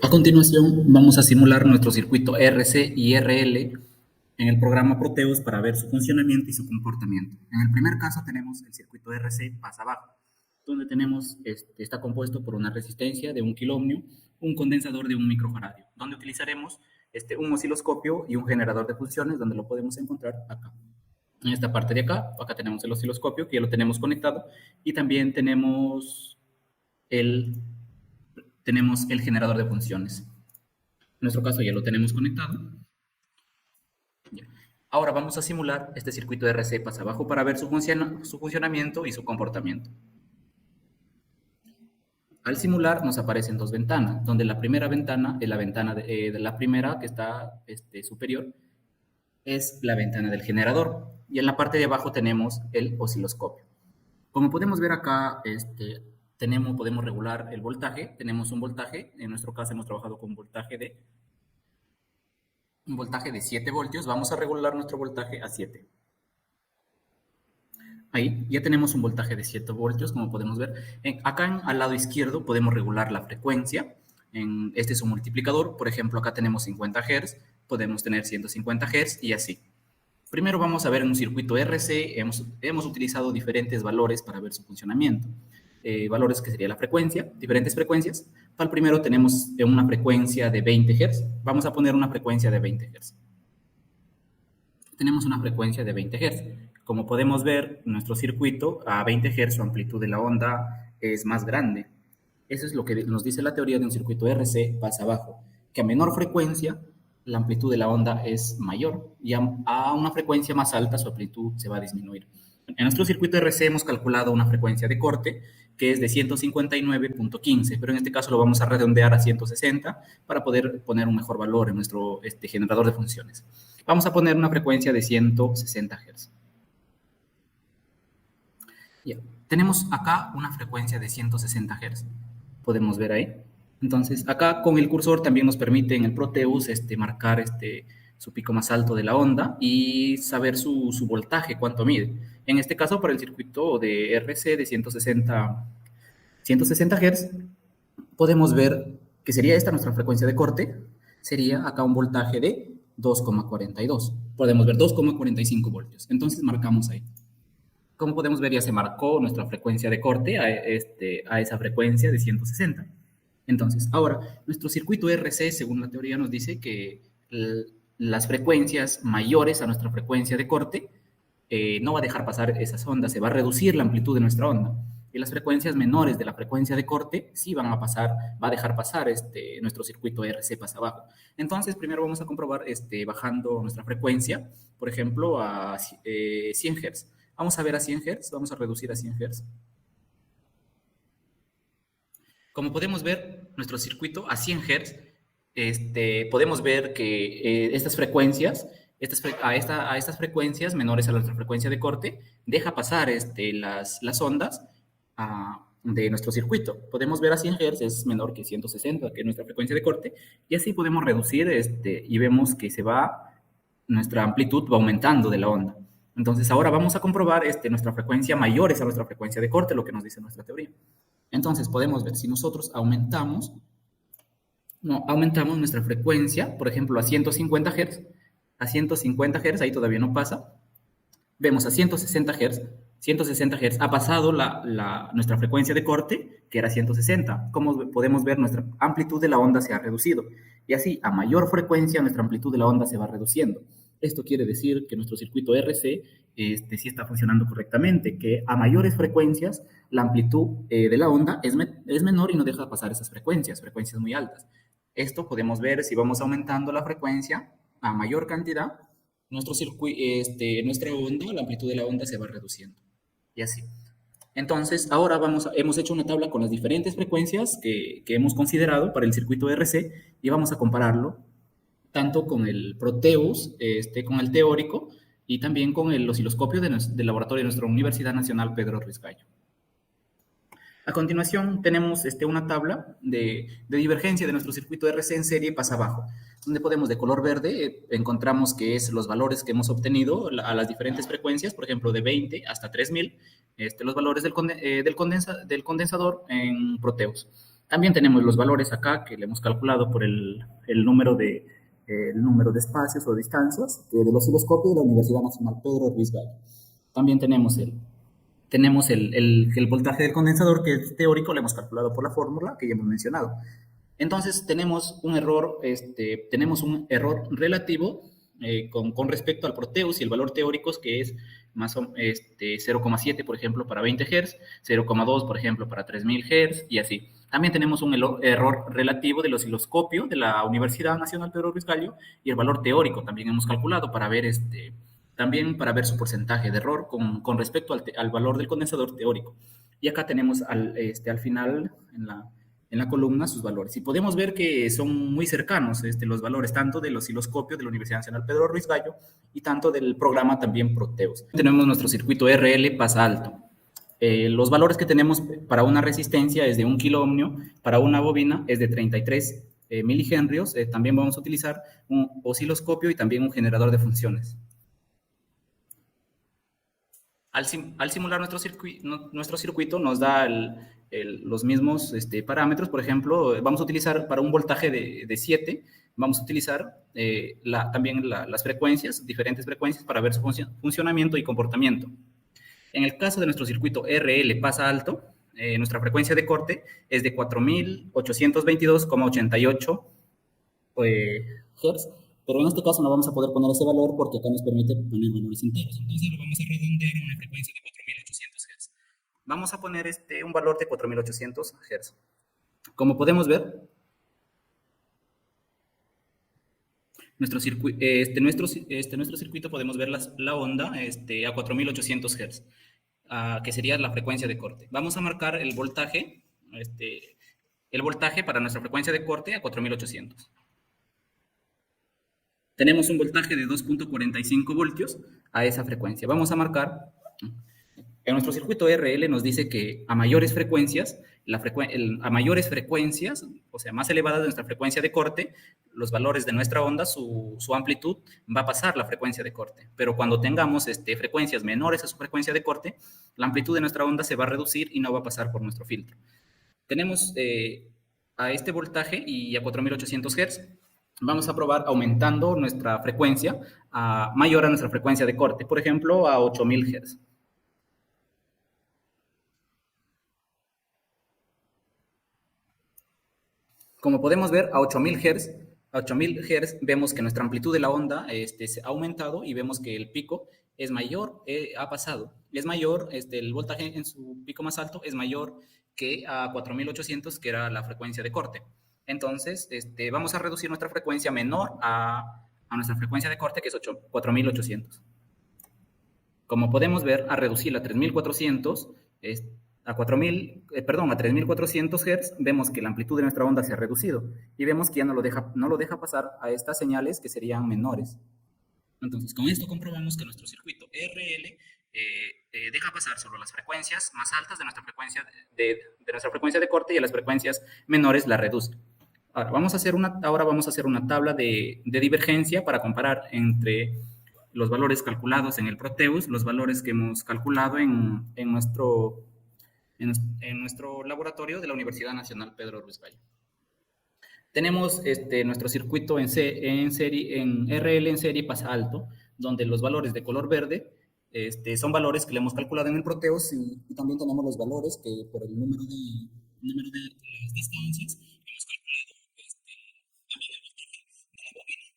A continuación, vamos a simular nuestro circuito RC y RL en el programa Proteus para ver su funcionamiento y su comportamiento. En el primer caso tenemos el circuito RC pasa abajo, donde tenemos, está compuesto por una resistencia de 1 kiloohmio, un condensador de 1 microfaradio, donde utilizaremos un osciloscopio y un generador de funciones, donde lo podemos encontrar acá. En esta parte de acá, acá tenemos el osciloscopio, que ya lo tenemos conectado, y también tenemos el generador de funciones. En nuestro caso ya lo tenemos conectado. Ahora vamos a simular este circuito de RC pasa abajo para ver su funcionamiento y su comportamiento. Al simular nos aparecen dos ventanas, donde la primera ventana es la ventana de la primera que está superior, es la ventana del generador, y en la parte de abajo tenemos el osciloscopio. Como podemos ver acá, podemos regular el voltaje. Tenemos un voltaje, en nuestro caso hemos trabajado con un voltaje de 7 voltios. Vamos a regular nuestro voltaje a 7. Ahí ya tenemos un voltaje de 7 voltios, como podemos ver. Acá al lado izquierdo podemos regular la frecuencia. Este es un multiplicador. Por ejemplo, acá tenemos 50 Hz, podemos tener 150 Hz y así. Primero vamos a ver en un circuito RC, hemos utilizado diferentes valores para ver su funcionamiento. Valores que sería la frecuencia, diferentes frecuencias. Para el primero tenemos una frecuencia de 20 Hz. Vamos a poner una frecuencia de 20 Hz. Tenemos una frecuencia de 20 Hz. Como podemos ver, nuestro circuito a 20 Hz, su amplitud de la onda es más grande. Eso es lo que nos dice la teoría de un circuito RC pasa abajo, que a menor frecuencia la amplitud de la onda es mayor y a una frecuencia más alta su amplitud se va a disminuir. En nuestro circuito RC hemos calculado una frecuencia de corte que es de 159.15, pero en este caso lo vamos a redondear a 160 para poder poner un mejor valor en nuestro generador de funciones. Vamos a poner una frecuencia de 160 Hz. Ya. Tenemos acá una frecuencia de 160 Hz. Podemos ver ahí. Entonces, acá con el cursor también nos permite en el Proteus marcar su pico más alto de la onda y saber su voltaje, cuánto mide. En este caso, para el circuito de RC de 160 Hz, podemos ver que sería esta nuestra frecuencia de corte, sería acá un voltaje de 2,42. Podemos ver 2,45 voltios. Entonces, marcamos ahí. Como podemos ver, ya se marcó nuestra frecuencia de corte a esa frecuencia de 160. Entonces, ahora, nuestro circuito RC, según la teoría, nos dice que las frecuencias mayores a nuestra frecuencia de corte no va a dejar pasar esas ondas, se va a reducir la amplitud de nuestra onda. Y las frecuencias menores de la frecuencia de corte sí van a pasar, va a dejar pasar nuestro circuito RC pasa abajo. Entonces, primero vamos a comprobar bajando nuestra frecuencia, por ejemplo, a 100 Hz. Vamos a ver a 100 Hz, vamos a reducir a 100 Hz. Como podemos ver, nuestro circuito a 100 Hz, podemos ver que estas frecuencias, a estas frecuencias menores a nuestra frecuencia de corte, deja pasar las ondas de nuestro circuito. Podemos ver a 100 Hz es menor que 160, que es nuestra frecuencia de corte, y así podemos reducir y vemos que nuestra amplitud va aumentando de la onda. Entonces ahora vamos a comprobar nuestra frecuencia mayor es a nuestra frecuencia de corte, lo que nos dice nuestra teoría. Entonces podemos ver si nosotros aumentamos nuestra frecuencia, por ejemplo a 150 Hz, ahí todavía no pasa. Vemos a 160 Hz ha pasado nuestra frecuencia de corte, que era 160. Como podemos ver, nuestra amplitud de la onda se ha reducido. Y así, a mayor frecuencia, nuestra amplitud de la onda se va reduciendo. Esto quiere decir que nuestro circuito RC sí está funcionando correctamente, que a mayores frecuencias la amplitud de la onda es menor y no deja pasar esas frecuencias muy altas. Esto podemos ver si vamos aumentando la frecuencia a mayor cantidad, nuestra onda, la amplitud de la onda se va reduciendo. Y así. Entonces, ahora hemos hecho una tabla con las diferentes frecuencias que hemos considerado para el circuito RC y vamos a compararlo tanto con el Proteus, con el teórico, y también con el osciloscopio del laboratorio de nuestra Universidad Nacional Pedro Ruiz Gallo. A continuación tenemos una tabla de divergencia de nuestro circuito RC en serie pasa abajo, donde podemos de color verde encontramos que es los valores que hemos obtenido a las diferentes frecuencias, por ejemplo de 20 hasta 3000, los valores del condensador en Proteus. También tenemos los valores acá que le hemos calculado por el número el número de espacios o distancias del osciloscopio de la Universidad Nacional Pedro Ruiz Gallo. También tenemos el voltaje del condensador, que es teórico, lo hemos calculado por la fórmula que ya hemos mencionado. Entonces tenemos un error relativo con respecto al Proteus y el valor teórico, que es más 0,7, por ejemplo, para 20 Hz, 0,2, por ejemplo, para 3000 Hz, y así. También tenemos un error relativo del osciloscopio de la Universidad Nacional Pedro Ruiz Gallo, y el valor teórico también hemos calculado para ver también para ver su porcentaje de error con respecto al valor del condensador teórico. Y acá tenemos al final, en la columna, sus valores. Y podemos ver que son muy cercanos los valores tanto del osciloscopio de la Universidad Nacional Pedro Ruiz Gallo y tanto del programa también Proteus. Tenemos nuestro circuito RL pasa alto. Los valores que tenemos para una resistencia es de 1 kilo ohmio, para una bobina es de 33 milihenrios. También vamos a utilizar un osciloscopio y también un generador de funciones. Al simular nuestro circuito nos da los mismos parámetros. Por ejemplo, vamos a utilizar para un voltaje de 7, vamos a utilizar también las frecuencias, diferentes frecuencias, para ver su funcionamiento y comportamiento. En el caso de nuestro circuito RL pasa alto, nuestra frecuencia de corte es de 4822,88 Hz, pero en este caso no vamos a poder poner ese valor porque acá nos permite poner valores enteros. Entonces lo vamos a redondear a una frecuencia de 4800 Hz. Vamos a poner un valor de 4800 Hz. Como podemos ver, nuestro circuito podemos ver la onda a 4800 Hz, que sería la frecuencia de corte. Vamos a marcar el voltaje para nuestra frecuencia de corte a 4800. Tenemos un voltaje de 2.45 voltios a esa frecuencia. Vamos a marcar, en nuestro circuito RL nos dice que a mayores frecuencias, o sea, más elevadas de nuestra frecuencia de corte, los valores de nuestra onda, su amplitud va a pasar la frecuencia de corte. Pero cuando tengamos frecuencias menores a su frecuencia de corte, la amplitud de nuestra onda se va a reducir y no va a pasar por nuestro filtro. Tenemos a este voltaje y a 4800 Hz, vamos a probar aumentando nuestra frecuencia mayor a nuestra frecuencia de corte, por ejemplo, a 8000 Hz. Como podemos ver, a 8000 Hz vemos que nuestra amplitud de la onda se ha aumentado y vemos que el pico es mayor, ha pasado. Es mayor, el voltaje en su pico más alto es mayor que a 4800, que era la frecuencia de corte. Entonces, vamos a reducir nuestra frecuencia menor a nuestra frecuencia de corte, que es 4800. Como podemos ver, a reducirla a 3400, a 3400 Hz, vemos que la amplitud de nuestra onda se ha reducido y vemos que ya no lo deja pasar a estas señales que serían menores. Entonces, con esto comprobamos que nuestro circuito RL deja pasar solo las frecuencias más altas de nuestra frecuencia de corte, y a las frecuencias menores la reduce. Ahora vamos a hacer una tabla de divergencia para comparar entre los valores calculados en el Proteus, los valores que hemos calculado en nuestro laboratorio de la Universidad Nacional Pedro Ruiz Gallo. Tenemos nuestro circuito en RL en serie pasa alto, donde los valores de color verde son valores que le hemos calculado en el Proteus, y también tenemos los valores que por el número de las distancias hemos calculado también el voltaje de la bobina en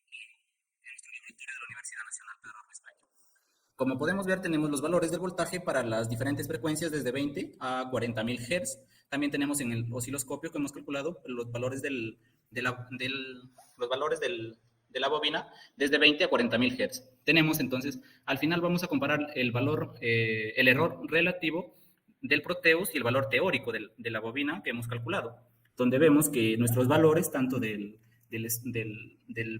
nuestro laboratorio de la Universidad Nacional Pedro Ruiz Gallo. Como podemos ver, tenemos los valores del voltaje para las diferentes frecuencias desde 20 a 40.000 Hz. También tenemos en el osciloscopio que hemos calculado los valores de la bobina desde 20 a 40.000 Hz. Tenemos entonces, al final vamos a comparar el error relativo del Proteus y el valor teórico de la bobina que hemos calculado, donde vemos que nuestros valores, tanto del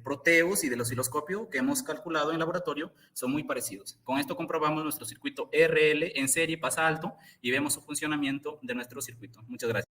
Proteus y del osciloscopio que hemos calculado en laboratorio, son muy parecidos. Con esto comprobamos nuestro circuito RL en serie pasa alto y vemos su funcionamiento de nuestro circuito. Muchas gracias.